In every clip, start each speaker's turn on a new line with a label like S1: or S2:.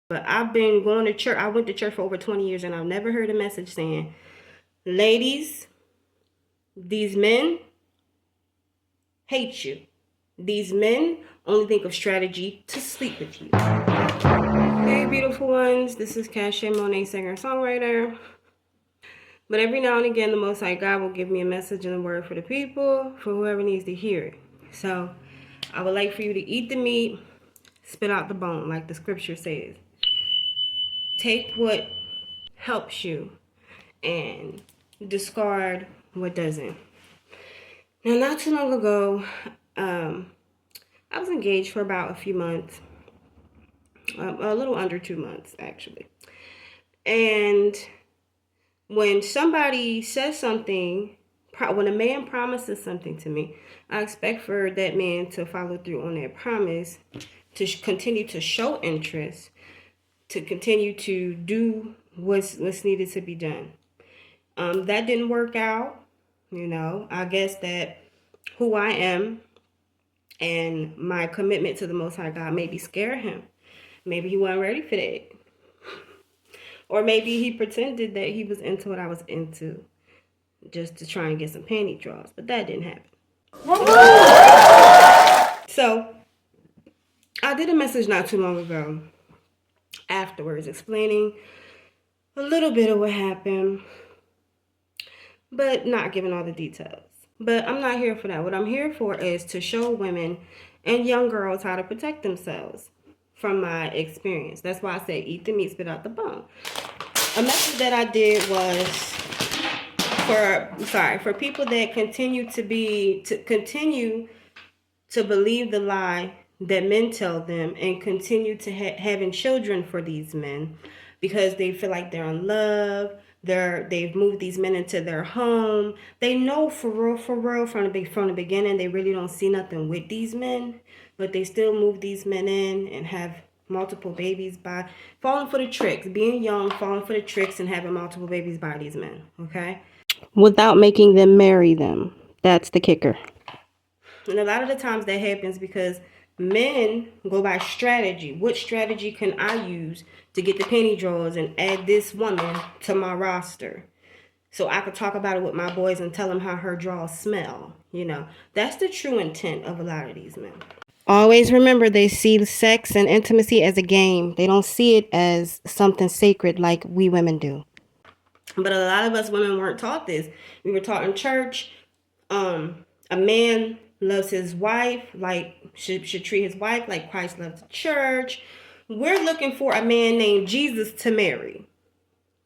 S1: But I've been going to church. I went to church for over 20 years and I've never heard a message saying, ladies, these men hate you. These men only think of strategy to sleep with you. Hey, beautiful ones. This is Cache Monet, singer-songwriter. But every now and again, the Most High God will give me a message and a word for the people, for whoever needs to hear it. So I would like for you to eat the meat, spit out the bone, like the scripture says. Take what helps you and discard what doesn't. Now, not too long ago, I was engaged for about a few months, a little under 2 months, actually. And when somebody says something, when a man promises something to me, I expect for that man to follow through on that promise, to continue to show interest, to continue to do what's needed to be done. That didn't work out. I guess that who I am and my commitment to the Most High God maybe scared him. Maybe he wasn't ready for that. Or maybe he pretended that he was into what I was into just to try and get some panty draws. But that didn't happen. So I did a message not too long ago afterwards explaining a little bit of what happened, but not giving all the details. But I'm not here for that. What I'm here for is to show women and young girls how to protect themselves from my experience. That's why I say eat the meat, spit out the bone. A message that I did was for people that continue to believe the lie that men tell them and continue to having children for these men because they feel like they're in love. They've moved these men into their home. They know for real from the beginning they really don't see nothing with these men, but they still move these men in and have multiple babies by falling for the tricks, being young, falling for the tricks and having multiple babies by these men, okay? Without making them marry them. That's the kicker. And a lot of the times that happens because men go by strategy. What strategy can I use to get the panty draws and add this woman to my roster so I could talk about it with my boys and tell them how her draws smell? That's the true intent of a lot of these men. Always remember, they see sex and intimacy as a game. They don't see it as something sacred like we women do. But a lot of us women weren't taught this. We were taught in church, a man loves his wife, should treat his wife like Christ loves the church. We're looking for a man named Jesus to marry.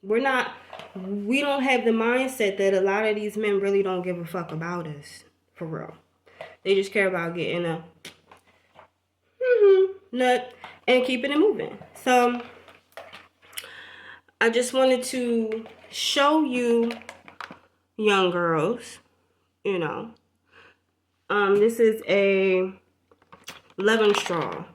S1: We don't have the mindset that a lot of these men really don't give a fuck about us, for real. They just care about getting a nut and keeping it moving. So I just wanted to show you, young girls, this is a Levonorgestrel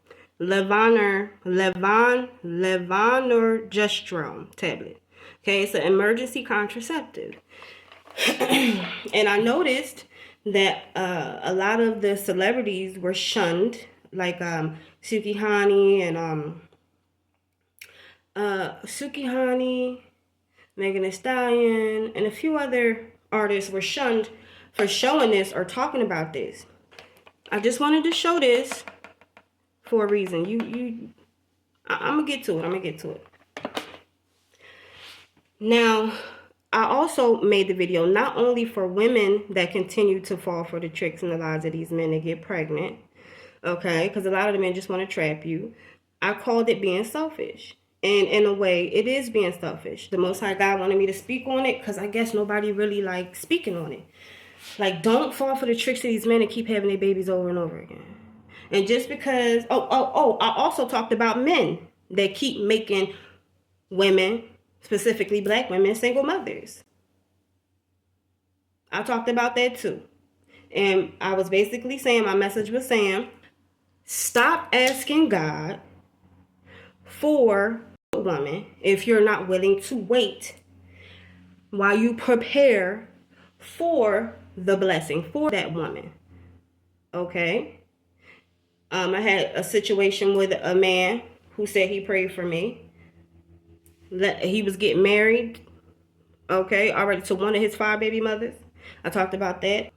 S1: tablet. Okay, it's an emergency contraceptive. And I noticed that a lot of the celebrities were shunned, like Suki Hani and Megan Thee Stallion, and a few other artists were shunned for showing this or talking about this. I just wanted to show this for a reason. I'm gonna get to it. Now, I also made the video not only for women that continue to fall for the tricks and the lies of these men to get pregnant, okay, because a lot of the men just want to trap you. I called it being selfish. And in a way, it is being selfish. The Most High God wanted me to speak on it because I guess nobody really likes speaking on it. Like, don't fall for the tricks of these men and keep having their babies over and over again. And just because, I also talked about men that keep making women, specifically black women, single mothers. I talked about that too. And I was basically saying, my message was saying, stop asking God for a woman if you're not willing to wait while you prepare for the blessing for that woman. Okay? I had a situation with a man who said he prayed for me. He was getting married, okay, already to one of his 5 baby mothers. I talked about that.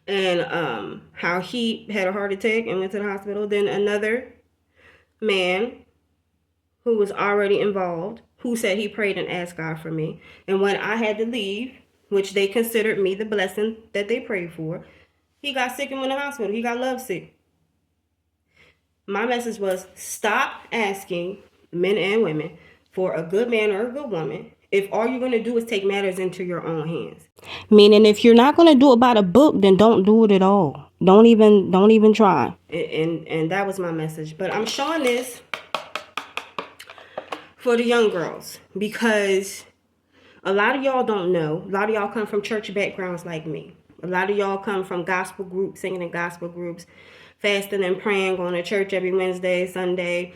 S1: And how he had a heart attack and went to the hospital. Then another man who was already involved, who said he prayed and asked God for me. And when I had to leave, which they considered me the blessing that they prayed for, he got sick and went to the hospital. He got lovesick. My message was, stop asking men and women for a good man or a good woman if all you're going to do is take matters into your own hands. Meaning, if you're not going to do it by the book, then don't do it at all. Don't even try. And that was my message. But I'm showing this for the young girls because a lot of y'all don't know. A lot of y'all come from church backgrounds like me. A lot of y'all come from gospel groups, singing in gospel groups, fasting and praying, going to church every Wednesday, Sunday.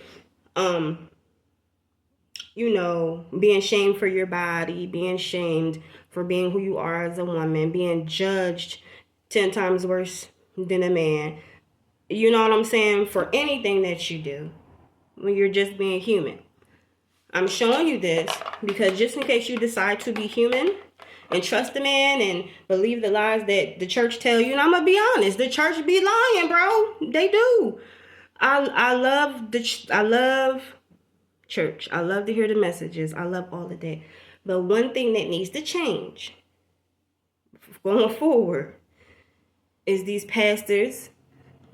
S1: Being shamed for your body, being shamed for being who you are as a woman, being judged 10 times worse than a man. You know what I'm saying? For anything that you do when you're just being human. I'm showing you this because just in case you decide to be human and trust the man and believe the lies that the church tell you, and I'm going to be honest, the church be lying, bro. They do. I love church. I love to hear the messages. I love all of that. But one thing that needs to change going forward is these pastors.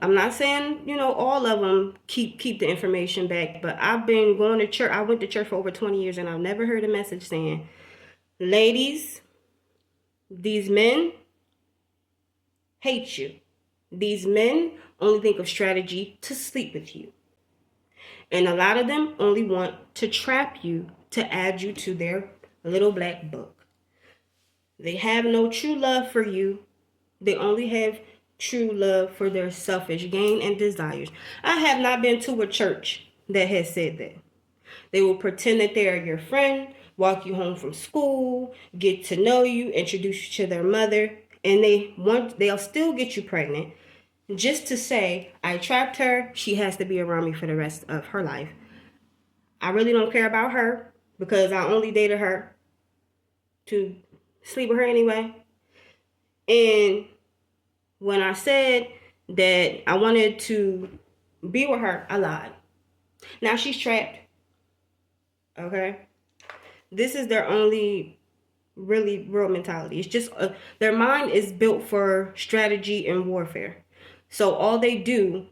S1: I'm not saying, all of them keep the information back, but I've been going to church. I went to church for over 20 years and I've never heard a message saying, ladies, these men hate you. These men only think of strategy to sleep with you. And a lot of them only want to trap you to add you to their little black book. They have no true love for you. They only have true love for their selfish gain and desires. I have not been to a church that has said that. They will pretend that they are your friend, walk you home from school, get to know you, introduce you to their mother, and they'll still get you pregnant. Just to say, I trapped her, she has to be around me for the rest of her life. I really don't care about her because I only dated her to sleep with her anyway. And when I said that I wanted to be with her, I lied. Now she's trapped. Okay? This is their only really real mentality. It's just their mind is built for strategy and warfare. So all they do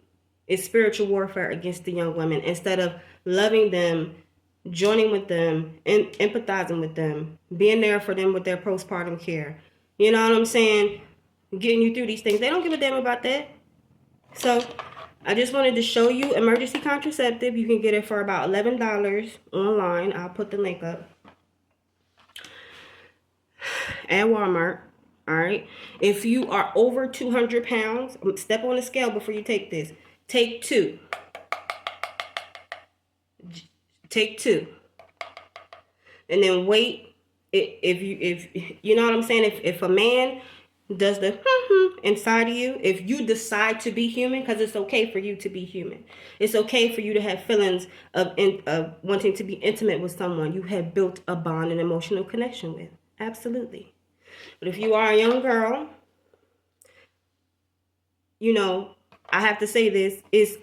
S1: is spiritual warfare against the young women instead of loving them, joining with them, and empathizing with them, being there for them with their postpartum care. You know what I'm saying? Getting you through these things. They don't give a damn about that. So I just wanted to show you emergency contraceptive. You can get it for about $11 online. I'll put the link up. At Walmart. All right. If you are over 200 pounds, step on the scale before you take this. Take 2. Take 2. And then wait. If you know what I'm saying? If a man does the inside of you, if you decide to be human, because it's okay for you to be human. It's okay for you to have feelings of wanting to be intimate with someone you have built a bond and emotional connection with. Absolutely. But if you are a young girl, I have to say this is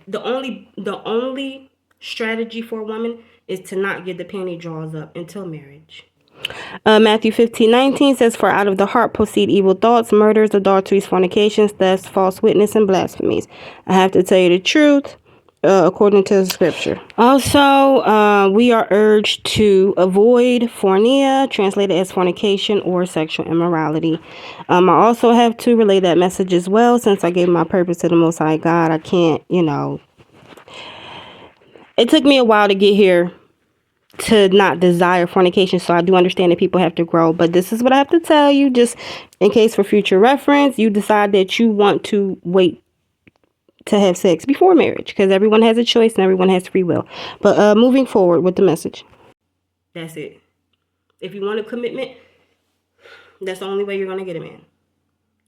S1: the only strategy for a woman is to not get the panty draws up until marriage. Matthew 15:19 says, for out of the heart proceed evil thoughts, murders, adulteries, fornications, thefts, false witness, and blasphemies. I have to tell you the truth. According to the scripture. Also, we are urged to avoid fornia, translated as fornication or sexual immorality. I also have to relay that message as well, since I gave my purpose to the Most High God. I can't, it took me a while to get here to not desire fornication, so I do understand that people have to grow, but this is what I have to tell you, just in case for future reference, you decide that you want to wait to have sex before marriage, because everyone has a choice and everyone has free will. But moving forward with the message. That's it. If you want a commitment, that's the only way you're going to get a man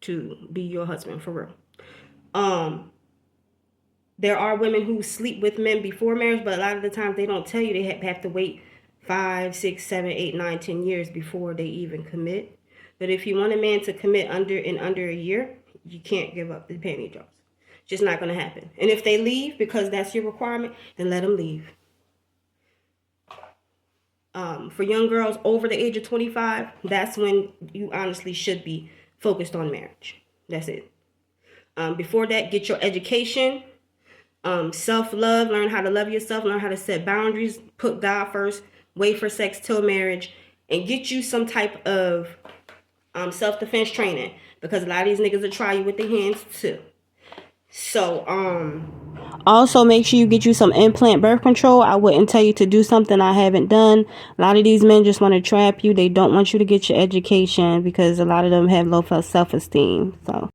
S1: to be your husband for real. There are women who sleep with men before marriage, but a lot of the times they don't tell you. They have to wait 5, 6, 7, 8, 9, 10 years before they even commit. But if you want a man to commit under a year, you can't give up the panty draws. Just not going to happen. And if they leave because that's your requirement, then let them leave. For young girls over the age of 25, that's when you honestly should be focused on marriage. That's it. Before that, get your education, self-love, learn how to love yourself, learn how to set boundaries, put God first, wait for sex till marriage, and get you some type of self-defense training, because a lot of these niggas will try you with their hands too. So, also make sure you get you some implant birth control. I wouldn't tell you to do something I haven't done. A lot of these men just want to trap you. They don't want you to get your education because a lot of them have low self-esteem. So